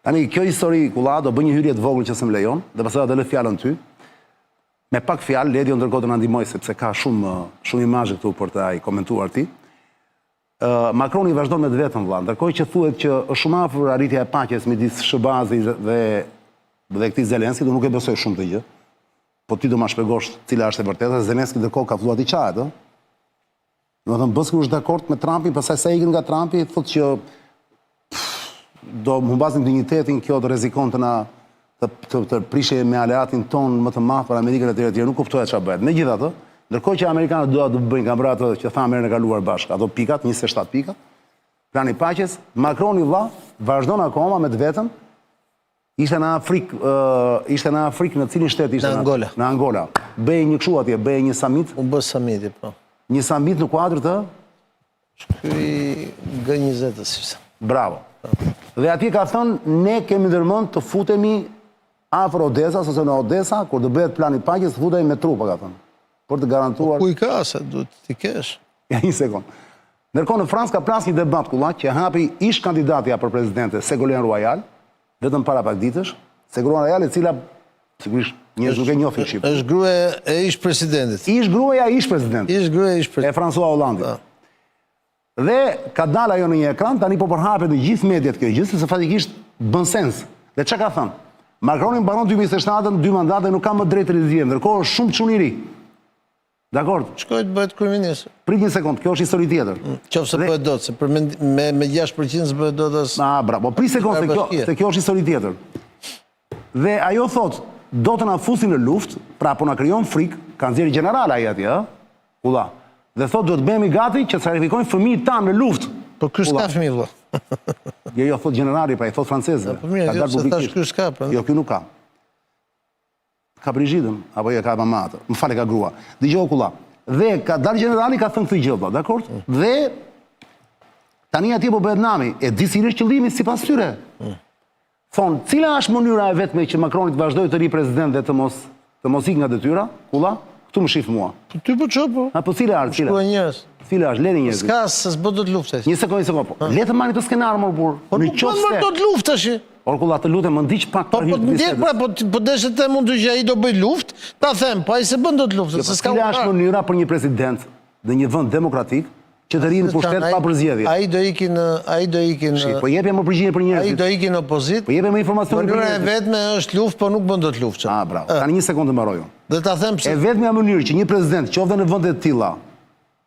Tani, kjo histori, Kulla, do bë një hyrje të vogël që s'm lejon, dhe pastaj do lë fjalën ty. Me pak fjalë, Ledi ndërkohë do na ndihmoj sepse ka shumë imazhe këtu për ta i komentuar ti. Macroni vazhdon me të vetën vëlla, ndërkohë që thuhet që është shumë afër arritja e paqes midis Shëbazit dhe këtij Zelenski, do nuk e besoj shumë të gjë. Po ti do ma shpjegosh cila është e vërteta, Zelenski ndërkohë ka filluar të qahet, ë? Domethënë Bosku është dakord me Trumpin, pastaj sa ikën nga Trumpi, thotë që do humbasim dinjitetin, kjo do rrezikon të prishje me aleatin ton më të madh për Amerikën e tjerë, nuk kuptohet çfarë bëhet. Megjithatë, ndërkohë që amerikanët doa të bëjnë kam atë që tha merren e kaluar bashkë, ato pikat, 27 pikat, plani paqes, Macroni vëlla vazhdon akoma me të vetën. Ishte në Afrikë, në cilin shtet ishte? Në Angola. Në Angola. Bëj një kështu atje, bëj një summit. U bë summiti, po. Një summit në kuadër të? Ky G20-s. Bravo. Dhe atje ka thënë, ne kemi ndërmend të futemi afër Odesas, ose në Odesa, kur të bëhet plani paqes, të futemi me trupa, ka thënë. Për të garantuar... Ku i ka, se duhet t'i kesh. Ja, një sekund. Ndërkohë në Francë ka plas një debat, Kulla, që hapi ish kandidatja për presidente Ségolène Royal, vetëm para pak ditësh, Ségolène Royal, e cila, sigurisht, njerëz nuk e njohin Shqip. Është gruaja e ish presidentit. Ish gruaja e ish presidentit. Ish gruaja e ish presidentit. E François Hollande. Dhe ka dalë ajo në një ekran, tani po përhapet në gjithë mediat kjo gjë, se fatikisht bën sens. Dhe çka ka thënë? Macroni mbaron 2027-ën, 2 mandate, nuk ka më drejtë rizje, ndërkohë është shumë çuniri. Dakor? Shkoj të bëhet kryeminist. Prit një sekond, kjo është histori tjetër. Qofse bëhet dot, se me 6% s'bëhet dot as. Bravo, prit sekond se kjo është histori tjetër. Dhe ajo thot, do të na fusin në luftë, pra po na krijon frikë, ka nxjerrë general ai atje, ë? Kulla. Dhe thot do të bëhemi gati që të sakrifikojnë fëmijët tanë në luftë. Po ky s'ka fëmijë vëlla. Jo, thot generali, pra i thot francezëve. Po mirë, jo se thash ky s'ka, pra. Jo, ky nuk ka. Ka Brigidën, apo jo ka mama atë. Më fale, ka grua. Dëgjoj Kulla. Dhe ka dalë generali ka thënë këtë gjë, vëlla, dakor? Dhe tani atje po bëhet nami, e di si është qëllimi sipas tyre. Thonë, cila është mënyra e vetme që Macroni të vazhdojë të ri president dhe të mos ikë nga detyra? Kulla? Këtu më shif mua. Ty po ço po? Po cila është? Shkruaj njerëz. Cila është? Leni njerëz. S'ka se s'bë dot luftesh. Një sekondë. Le të marrni të skenar më burr. Po nuk bën dot luftesh. Por Kulla, të lutem, më ndiq pak për hir të bisedës. Po deshet të mund të gjë ai do bëj luftë, ta them, po ai se bën dot luftë, se s'ka. Cila është mënyra për një president dhe një vend demokratik që të rinë pushtet pa përzgjedhje? Ai do ikin. Po jepja më përgjigje për njerëzit. Ai do ikin opozit. Po jepja më informacion për njerëzit. Mënyra e vetme është luftë, po nuk bën dot luftë. Bravo. Tani një sekondë mbaroj unë. Dhe ta them pse. E vetmja mënyrë që një president qoftë në vende të tilla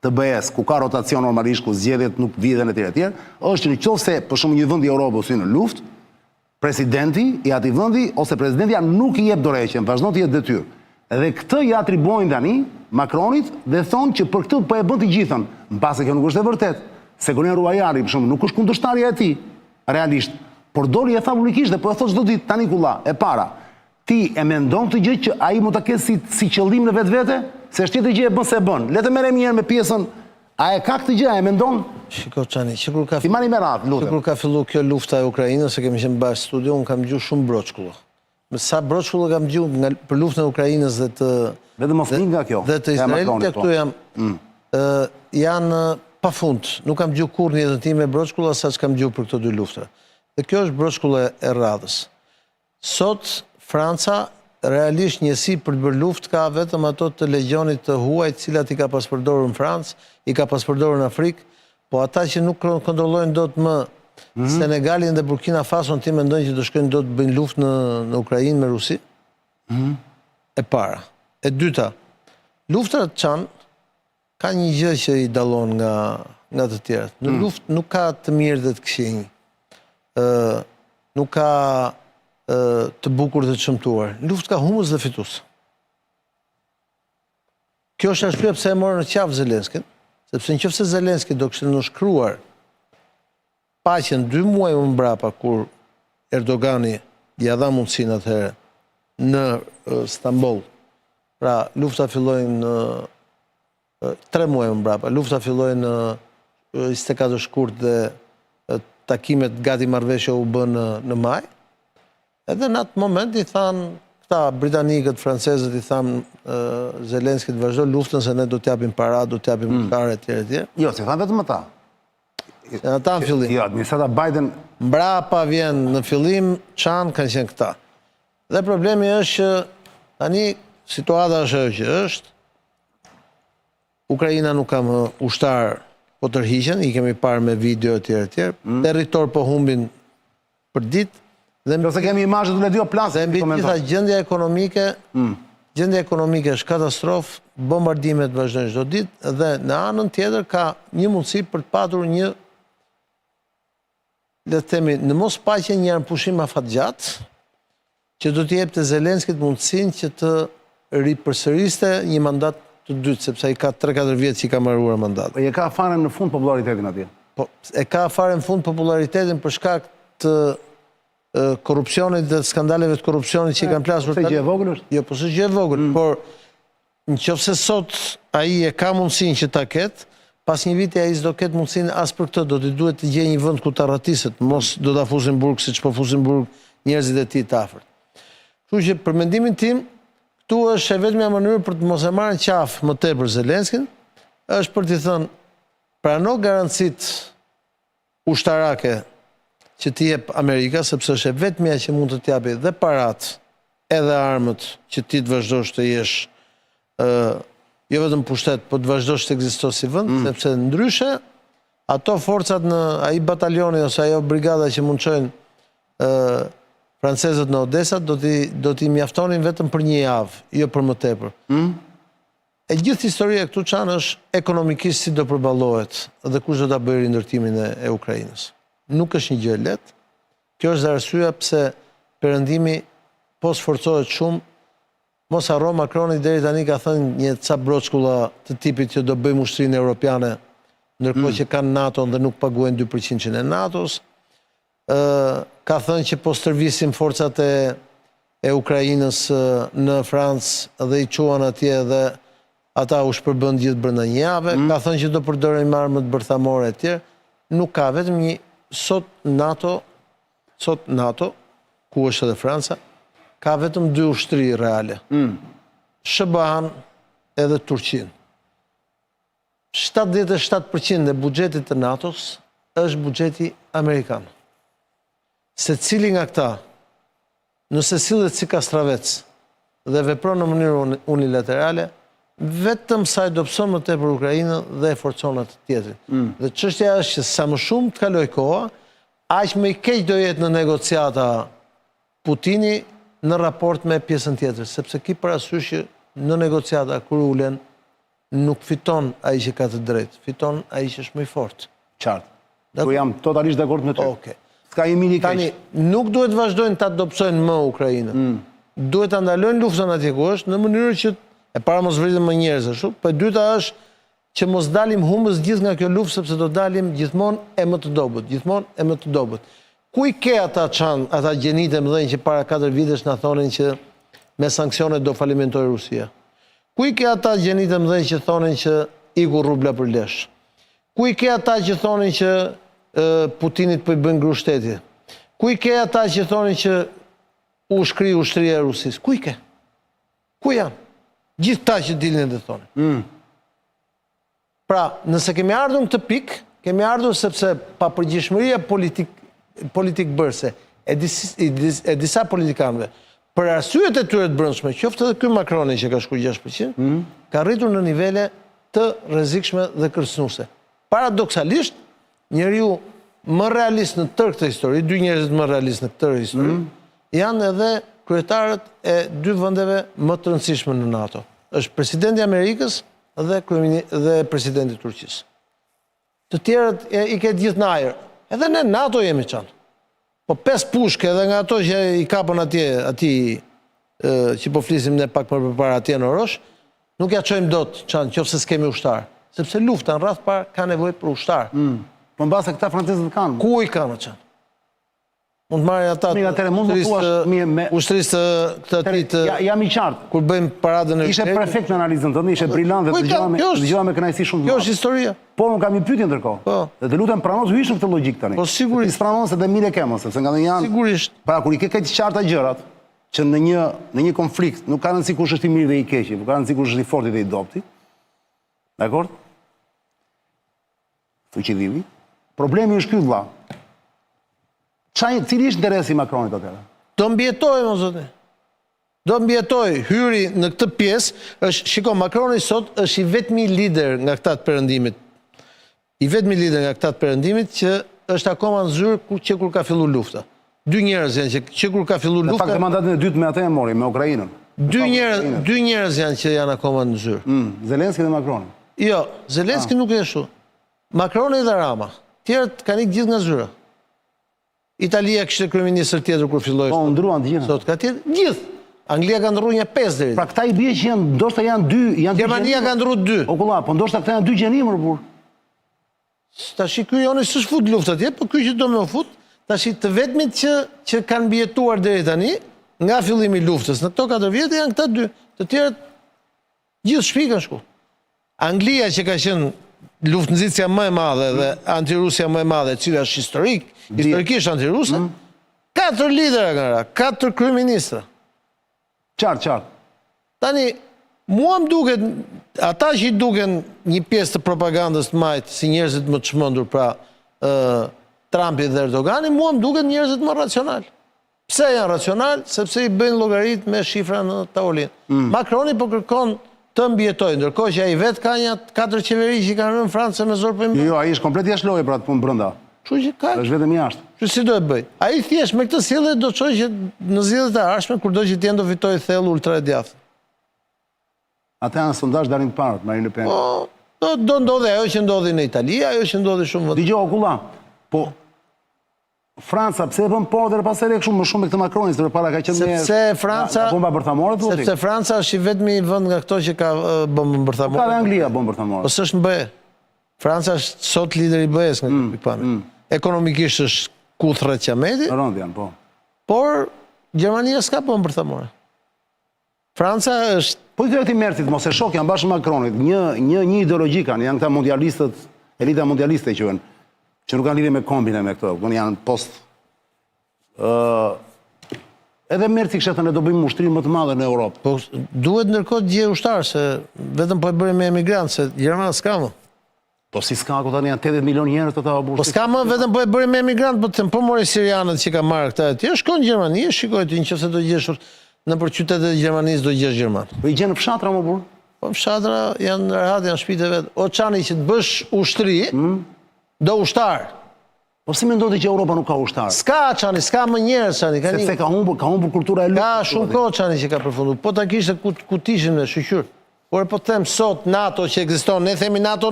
të BE-s, ku ka rotacion normalisht, ku zgjedhjet nuk vijnë etj, është në qoftë se për shembull një vend i Europës ose në luftë, presidenti i atij vendi ose presidentja nuk i jep dorëheqjen, vazhdon të jetë detyrë. Dhe këtë i atribuojnë tani Macronit dhe thonë që për këtë po e bën të gjithën, mbase kjo nuk është e vërtetë. Ségolène Royal, për shembull, nuk është kundërshtarja e tij, realisht, por doli e tha publikisht dhe po e thot çdo ditë, tani Kulla, e para. Ti e mendon këtë gjë që ai mund ta ketë si qëllim në vetvete, se është tjetër gjë e bën se e bën. Le të merrem një herë me pjesën, a e ka këtë gjë, e mendon? Shiko Çani, kur ka ti marrni me radhë, lutem. Kur ka filluar kjo lufta e Ukrainës, se kemi qenë bashkë studio, unë kam dëgjuar shumë broçkulla. Me sa broçkulla kam dëgjuar për luftën e Ukrainës dhe të vetëm mos nga kjo. Dhe të Izraelit këtu janë pafund. Nuk kam dëgjuar kurrë në jetën time broçkulla sa që kam dëgjuar për këto dy luftra. Dhe kjo është broçkulla e radhës. Sot Franca realisht njësi për të bërë luftë ka vetëm ato të legionit të huaj, të cilat i ka pas përdorur në Francë, i ka pas përdorur në Afrikë, po ata që nuk kontrollojnë dot më Senegalin dhe Burkina Faso, ti mendojnë që do shkojnë do të bëjnë luftë në Ukrainë me Rusi? E para. E dyta, luftrat çan ka një gjë që i dallon nga të tjerat. Në luftë nuk ka të mirë dhe të këqij. Nuk ka të bukur dhe të shëmtuar. Luftë ka humbës dhe fitues. Kjo është arsyeja pse e morën në qafë Zelenskin, sepse nëse Zelenski do kishte nënshkruar paqen 2 muaj më mbrapa kur Erdogani ja dha mundësinë atëherë në Stamboll. Pra lufta filloi në 3 muaj më mbrapa. Lufta filloi në 24 shkurt dhe takimet gati marrëveshje u bën në maj. Edhe në atë moment i thanë këta britanikët, francezët i thanë Zelenskit vazhdo luftën se ne do t'japim para, do t'japim kare etj. Jo, se thanë vetëm ata. Ata në fillim. Jo, administrata Biden... Mbrapa vjen në fillim, qanë kanë qenë këta. Dhe problemi është që tani situata është ajo që është. Ukraina nuk ka më ushtar po tërhiqen, i kemi parë me video e tjerë. Territor po humbin për ditë. Jo se kemi imazhe të dy plasë. Dhe mbi gjitha gjendja ekonomike është katastrofë, bombardimet vazhdojnë çdo ditë dhe në anën tjetër ka një mundësi për të patur një, le të themi, në mos paqe një armpushim afatgjat që do t'i jepte Zelenskit mundësinë që të ripërsëriste një mandat të dytë, sepse ai ka 3-4 vjet që i ka marruar mandat. Po e ka fare në fund popularitetin atje. Po e ka fare në fund popularitetin për shkak të korrupsionit dhe skandaleve të korrupsionit që i kanë plasur. Se gjë e vogël është? Jo, po se gjë e vogël, por nëse sot ai e ka mundësinë që ta ketë, pas një viti ai s'do ketë mundësinë as për këtë, do t'i duhet të gjejë një vend ku ta rratiset, mos do ta fusin burg siç po fusin burg njerëzit e tij të afërt. Kështu që për mendimin tim, këtu është e vetmja mënyrë për të mos e marrë qafë më tepër Zelenskin, është për t'i thënë prano garancitë ushtarake që t'i jep Amerika, sepse është e vetmja që mund të t'japi dhe parat, edhe armët që ti të vazhdosh të jesh, jo vetëm pushtet, po të vazhdosh të ekzistosh si vend, sepse ndryshe, ato forcat në ai batalioni ose ajo brigada që mund çojnë francezët në Odessa, do t'i mjaftonin vetëm për një javë, jo për më tepër. E gjithë historia këtu çan është ekonomikisht si do përballohet dhe kush do ta bëjë rindërtimin e Ukrainës. Nuk është një gjë e lehtë. Kjo është arsyeja pse perëndimi po sforcohet shumë. Mos harro, Macroni deri tani ka thënë një ca broçkulla të tipit që do bëjmë ushtrinë europiane, ndërkohë që kanë NATO-n dhe nuk paguajnë 2% e NATO-s. Ka thënë që po stërvisim forcat e Ukrainës në Francë dhe i quan atje dhe ata u shpërbën gjithë brenda një jave. Ka thënë që do përdorin armët bërthamore e tjerë. Nuk ka vetëm një sot NATO, ku është edhe Franca, ka vetëm 2 ushtri reale. SBA-n edhe Turqinë. 77% e buxhetit të NATO-s është buxheti amerikan. Secili nga këta, nëse sillet si kastravec dhe vepron në mënyrë unilaterale, vetëm sa i dobëson më tepër Ukrainën dhe e forcon atë tjetrin. Dhe çështja është që sa më shumë të kaloj koha, aq më i keq do jetë në negociata Putini në raport me pjesën tjetër, sepse ki parasysh që në negociata kur ulen nuk fiton ai që ka të drejtë, fiton ai që është më i fortë. Qartë. Po jam totalisht dakord me ty. Okej. S'ka i mini keq. Tani nuk duhet vazhdojnë ta dobësojnë më Ukrainën. Duhet ta ndalojnë luftën atje ku është në mënyrë që e para mos vritet më njerëz ashtu, po e dyta është që mos dalim humbës gjithë nga kjo luftë, sepse do dalim gjithmonë e më të dobët, Ku i ke ata gjenite mëdhenj që para 4 vitesh na thonin që me sanksionet do falimentoj Rusia? Ku i ke ata gjenite mëdhenj që thonin që iku rubla për lesh? Ku i ke ata që thonin që Putinit po i bën ngru shteti? Ku i ke ata që thonin që u shkri ushtria e Rusisë? Ku i ke? Ku janë? Gjithë ta që dilin dhe thonë. Pra, nëse kemi ardhur në këtë pikë, kemi ardhur sepse papërgjithshmëria politik bërse e disa politikanëve, për arsyet e tyre të brendshme, qoftë edhe ky Macroni që ka shkuar 6%, ka rritur në nivele të rrezikshme dhe kërcënuese. Paradoksalisht, njeriu më realist në tërë këtë histori, 2 njerëzit më realist në këtë histori, janë edhe kryetarët e 2 vendeve më të rëndësishme në NATO. Është presidenti i Amerikës dhe presidenti i Turqisë. Të tjerët i ke gjithë në ajër. Edhe në NATO jemi çan. Po 5 pushke edhe nga ato që i kapën atij që po flisim ne pak më përpara atje në Orosh, nuk ja çojmë dot çan, qofse s'kemi ushtar, sepse lufta në radh parë ka nevojë për ushtar. Po mbase këta francezët kanë. Ku i kanë çan? Mund të marrin ata ushtrisë këtë atit. Jam i qartë. Kur bëjmë paradën e Ishe perfekt në analizën tënde, ishe brillant dhe dëgjova me kënaqësi shumë. Kjo është historia. Po, unë kam një pyetje ndërkohë. Dhe të lutem prano të hysh në këtë logjik tani. Po sigurisht. Ti pranon se dhe mile kemo, sepse nga janë. Sigurisht. Pra kur i ke këtë qarta gjërat, që në një konflikt nuk ka rëndësi kush është i mirë dhe i keq, por ka rëndësi kush është i fortë dhe i dobët. Dakor? Fuqidhimi. Problemi është ky vëlla. Cili është interesi i Macronit atëherë? Do mbjetoj, më zotë. Do mbjetoj, hyri në këtë pjesë, shiko, Macroni sot është i vetmi lider nga këta të perëndimit. I vetmi lider nga këta të perëndimit që është akoma në zyrë që kur ka fillu lufta. Dy njerëz janë që kur ka fillu lufta... Në fakt, mandatin e dytë me atë e mori, me Ukrainën. Dy njerëz janë që janë akoma në zyrë. Zelenski dhe Macroni. Jo, Zelenski nuk e shu. Macroni dhe Rama. Tjerët kanë ikë gjithë nga zyra. Italia kishte kryeministër tjetër kur filloi. Po, ndruan të gjitha. Sot ka tjetër, gjithë. Anglia ka ndrruar një 5 deri. Pra këta i bie që janë, ndoshta janë dy... Gjermania ka ndrruar 2. O kulla, po ndoshta këta janë dy gjenimër, burr. Tashi ky joni s'është fut lufta atje, po ky që do me u fut, tashi të vetmit që kanë mbijetuar deri tani, nga fillimi i luftës, në këto 4 vjet janë këta 2. Të tjerët gjithë shtëpi kanë shku. Anglia që ka qenë luftënxitësja më e madhe dhe antirusja më e madhe, e cila është historikisht antiruse, 4 lidera kanë ra, 4 kryeministra. Qartë. Tani, mua më duket, ata që i duken një pjesë të propagandës të majtë si njerëzit më të çmendur, pra Trumpi dhe Erdogani, mua më duket njerëzit më racional. Pse janë racional? Sepse i bëjnë llogarit me shifra në tavolinë. Macroni po kërkon të mbjetoj, ndërkohë që ai vetë ka një 4 qeveri që kanë rënë Francë me zor për Jo, ai është komplet jashtë lojë për atë punë brenda. Kështu që ka. Është vetëm jashtë. Kështu si do e bëj? Ai thjesht me këtë sjellje do të çojë që në zgjedhjet e ardhshme kurdo që të jenë do fitojë thellë ultra e djathtë. Ata janë sondazh dalin të parë, Marine Le Pen. Po, do ndodhi ajo që ndodhi në Itali, ajo që ndodhi shumë vend. Dgjoj kulla. Po Franca pse e bën por dhe pas kështu më shumë me këtë Macronin, se përpara ka qenë sepse Franca bomba bërthamore thotë. Sepse Franca është i vetmi vend nga këto që ka bombë bërthamore. Ka dhe Anglia bombë bërthamore. Po s'është në BE. Franca është sot lider i BE-s nga ky pikpamje. Ekonomikisht është kuthret qameti. Rënd janë, po. Por Gjermania s'ka bombë bërthamore. Franca është... Po i këti mertit, mos e shok, janë bashkë Macronit, një ideologji kanë, janë këta mondialistët, elita mondialiste që janë, që nuk kanë lidhje me kombin e me këto, janë post... Edhe merti kështë thënë, do bëjmë ushtrim më të madhe në Europë. Po duhet ndërkohë të gjejë ushtarë, se vetëm po e bëri me emigrantë, se Gjermania s'ka më. Po si s'ka, ku tani janë 80 milion njerëz të ta Po s'ka më, vetëm po e bëri me emigrantë, po të them, po mori sirianët që ka marrë këta e tjerë, shkon në Gjermani, shikoj ti nëse do gjesh në për qytetet e Gjermanisë do gjesh Gjerman. Po i gjenë në fshatra më burr? Po fshatra janë rehat, janë shtëpitë e vet. O çani që të bësh ushtri, do ushtar. Po si mendon ti që Europa nuk ka ushtar? S'ka çani, s'ka më njerëz çani, sepse ka humbur kultura e luftës. Ka shumë kohë çani që ka përfunduar. Po ta kishte ku tishin me shoqyr. Por po them sot NATO që ekziston, ne themi NATO,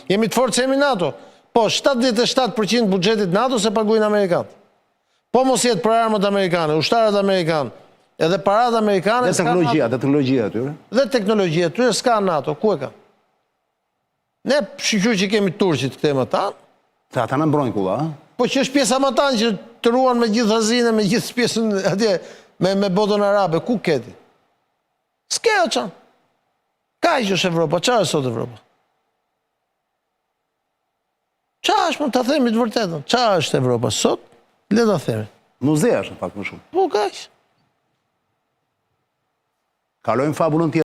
jemi të fortë themi NATO. Po 77% buxhetit NATO se paguajnë amerikanët. Po mos jetë për armët amerikane, ushtarët amerikanë, edhe parat amerikane... Dhe teknologjia atyre? Dhe teknologjia atyre s'ka NATO, ku e ka? Ne shqyqyr që kemi turqit këtë më tanë. Se ata në mbrojnë kulla, ha? Po që është pjesa më tanë që të ruan me gjithë hazinë, me gjithë pjesën atje, me botën arabe, ku keti? S'ke o qanë. Ka që është Evropa, qa është sot Evropa? Qa është, më të themi të vërtetën, qa është Evropa sot? Le ta themi. Muze është në fakt më shumë. Po kaq. Kalojmë fabulën tjetër.